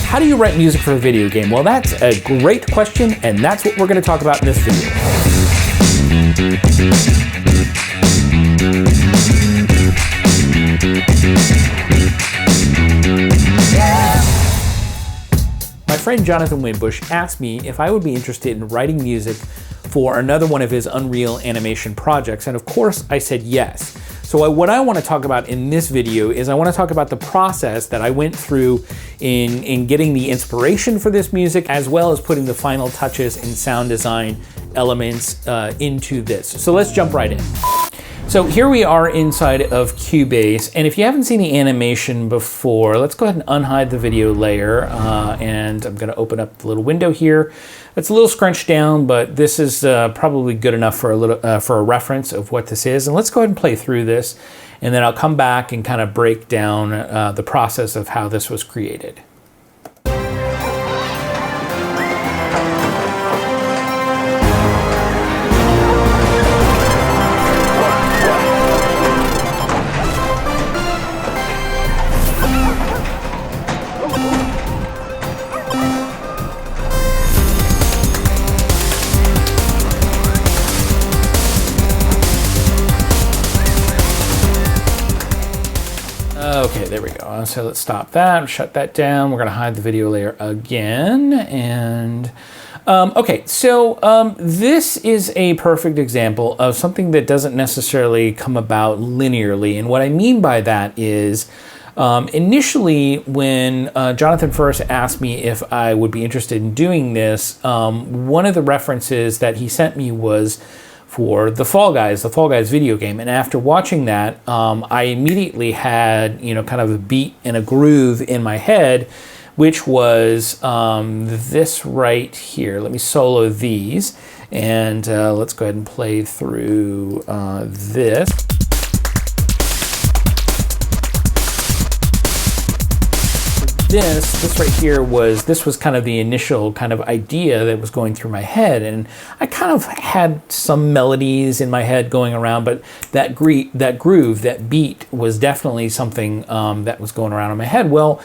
how do you write music for a video game? Well, that's a great question, and that's what we're going to talk about in this video. My friend Jonathan Winbush asked me if I would be interested in writing music for another one of his Unreal animation projects, and of course I said yes. So what I want to talk about in this video is I want to talk about the process that I went through in getting the inspiration for this music, as well as putting the final touches and sound design elements into this. So let's jump right in. So here we are inside of Cubase, and if you haven't seen the animation before, let's go ahead and unhide the video layer, and I'm going to open up the little window here. It's a little scrunched down, but this is probably good enough for a reference of what this is. And let's go ahead and play through this, and then I'll come back and kind of break down the process of how this was created. Okay, there we go. So let's stop that, shut that down. We're going to hide the video layer again. And okay, so this is a perfect example of something that doesn't necessarily come about linearly. And what I mean by that is initially when Jonathan first asked me if I would be interested in doing this, one of the references that he sent me was for the Fall Guys video game. And after watching that, I immediately had, kind of a beat and a groove in my head, which was this right here. Let me solo these, and let's go ahead and play through this. This right here was kind of the initial kind of idea that was going through my head, and I kind of had some melodies in my head going around, but that groove, that beat was definitely something that was going around in my head. Well,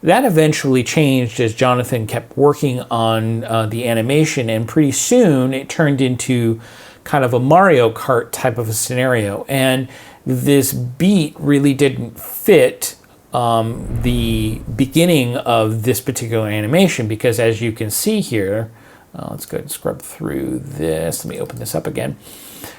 that eventually changed as Jonathan kept working on the animation, and pretty soon it turned into kind of a Mario Kart type of a scenario, and this beat really didn't fit the beginning of this particular animation, because as you can see here, let's go ahead and scrub through this. Let me open this up again.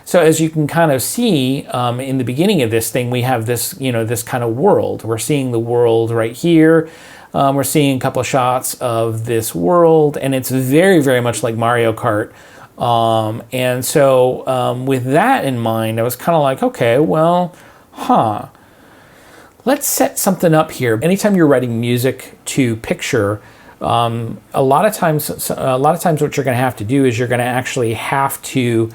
So as you can kind of see, in the beginning of this thing, we have this, this kind of world. We're seeing the world right here. We're seeing a couple of shots of this world, and it's very, very much like Mario Kart. And so with that in mind, I was kind of like, okay, well, let's set something up here. Anytime you're writing music to picture, a lot of times what you're going to have to do is you're going to actually have to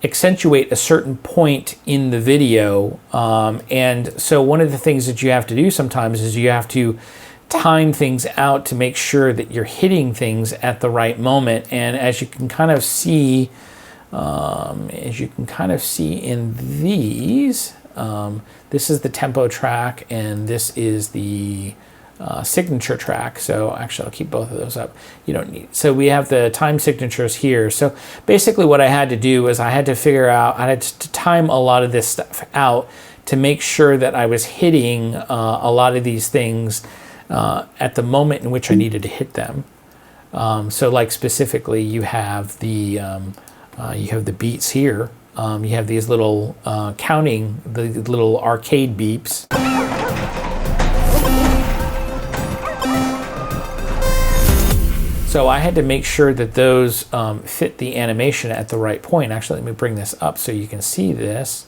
accentuate a certain point in the video. And so one of the things that you have to do sometimes is you have to time things out to make sure that you're hitting things at the right moment. And as you can kind of see, in these, this is the tempo track, and this is the signature track. So actually, I'll keep both of those up. You don't need. So we have the time signatures here. So basically, what I had to do is I had to figure out, I had to time a lot of this stuff out to make sure that I was hitting a lot of these things at the moment in which I needed to hit them. So, like specifically, you have the beats here. You have these little counting, the little arcade beeps. So I had to make sure that those fit the animation at the right point. Actually, let me bring this up so you can see this.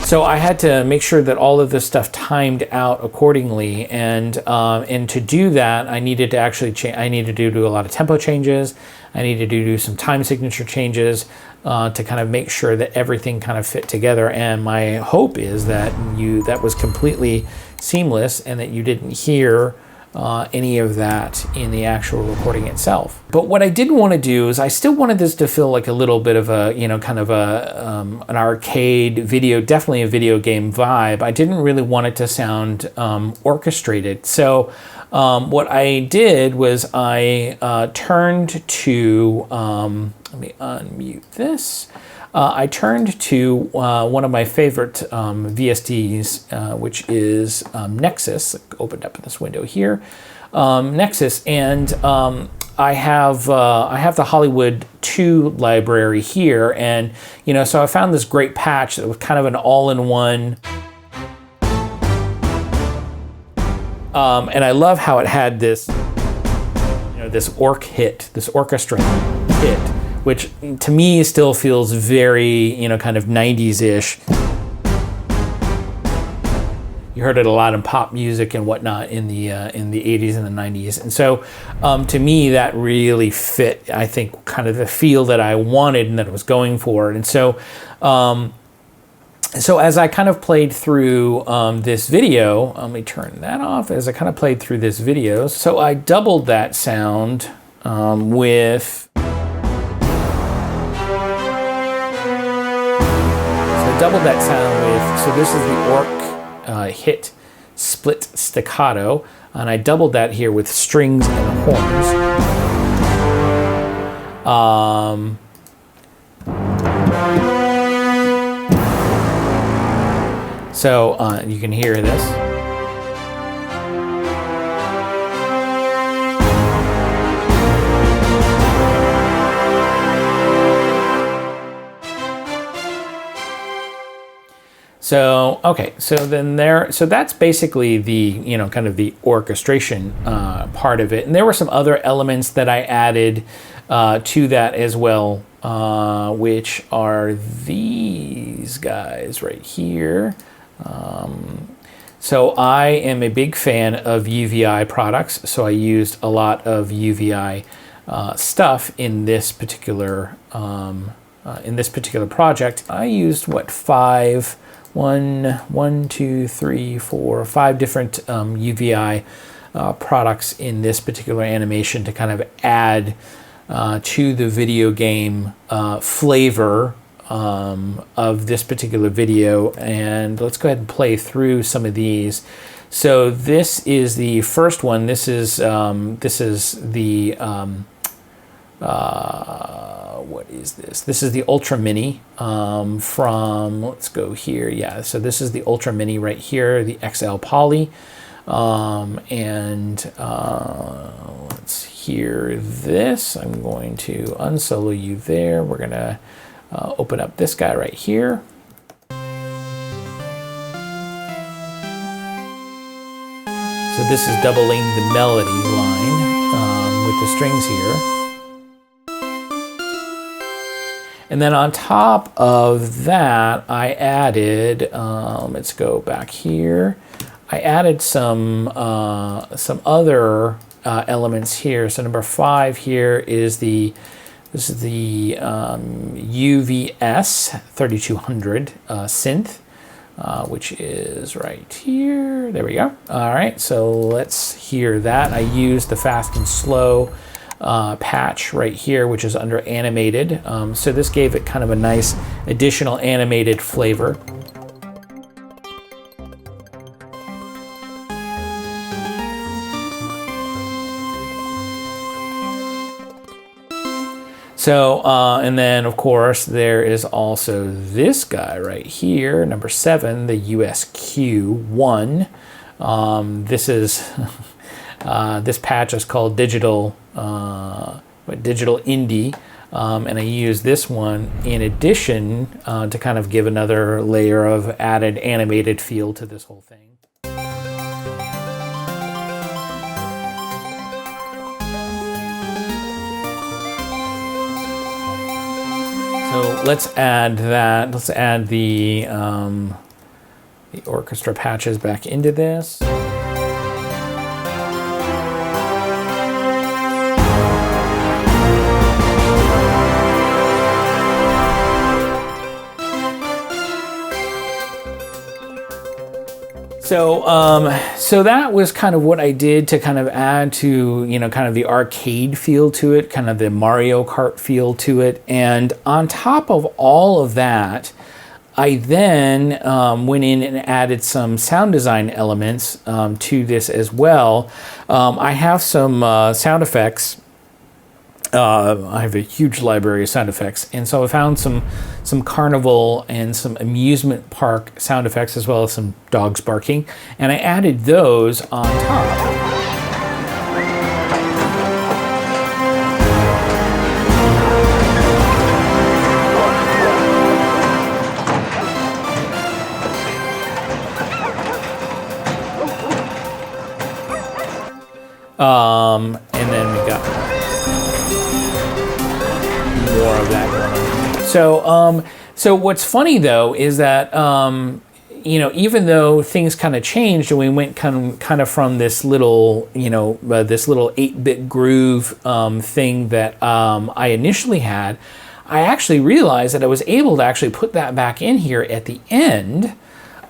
So I had to make sure that all of this stuff timed out accordingly, and to do that, I needed to actually do a lot of tempo changes. I needed to do some time signature changes to kind of make sure that everything kind of fit together. And my hope is that that was completely seamless, and that you didn't hear any of that in the actual recording itself. But what I didn't want to do is I still wanted this to feel like a little bit of a, kind of a an arcade video, definitely a video game vibe. I didn't really want it to sound orchestrated. So what I did was I turned to, let me unmute this. I turned to one of my favorite VSTs, which is Nexus. Opened up in this window here, Nexus, and I have the Hollywood 2 library here, and so I found this great patch that was kind of an all-in-one. And I love how it had this, this orchestra hit, which to me still feels very, kind of 90s-ish. You heard it a lot in pop music and whatnot in the 80s and the 90s. And so to me, that really fit, I think, kind of the feel that I wanted and that I was going for. And so as I kind of played through this video, let me turn that off. As I kind of played through this video, so I doubled that sound with... doubled that sound with, so this is the Orc hit split staccato, and I doubled that here with strings and horns. So you can hear this. So, okay, so that's basically the, kind of the orchestration part of it. And there were some other elements that I added to that as well, which are these guys right here. So I am a big fan of UVI products, so I used a lot of UVI stuff in this particular project. I used five different UVI products in this particular animation to kind of add to the video game flavor of this particular video. And let's go ahead and play through some of these. So this is the first one. This is the what is this? This is the Ultra Mini from, let's go here. Yeah, so this is the Ultra Mini right here, the XL Poly. Let's hear this. I'm going to unsolo you there. We're going to open up this guy right here. So this is doubling the melody line with the strings here. And then on top of that, I added, let's go back here. I added some other elements here. So number 5 here is this is the UVS 3200 synth, which is right here. There we go. All right, so let's hear that. I used the fast and slow patch right here, which is under animated. So this gave it kind of a nice additional animated flavor. So, and then of course there is also this guy right here, number 7, the USQ1. This is this patch is called Digital Indie, and I use this one in addition to kind of give another layer of added animated feel to this whole thing. So let's add that. Let's add the orchestra patches back into this. So that was kind of what I did to kind of add to, you know, kind of the arcade feel to it, kind of the Mario Kart feel to it. And on top of all of that, I then went in and added some sound design elements to this as well. I have some sound effects. I have a huge library of sound effects, and so I found some carnival and some amusement park sound effects, as well as some dogs barking, and I added those on top. And then we got more of that going on. So what's funny though is that you know, even though things kind of changed and we went kind of from this little, you know, this little 8-bit groove thing that I initially had, I actually realized that I was able to actually put that back in here at the end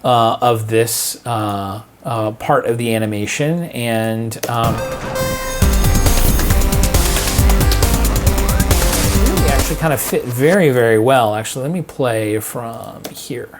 of this part of the animation, and really actually kind of fit very, very well. Actually, let me play from here.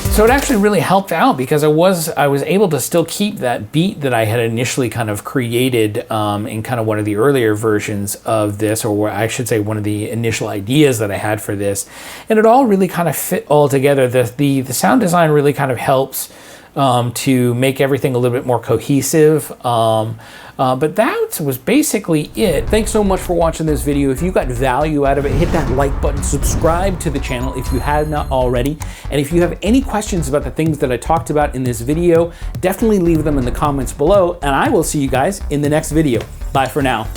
So it actually really helped out because I was able to still keep that beat that I had initially kind of created in kind of one of the earlier versions of this, or I should say one of the initial ideas that I had for this, and it all really kind of fit all together. The sound design really kind of helps to make everything a little bit more cohesive. But that was basically it. Thanks so much for watching this video. If you got value out of it, hit that like button, subscribe to the channel if you have not already. And if you have any questions about the things that I talked about in this video, definitely leave them in the comments below, and I will see you guys in the next video. Bye for now.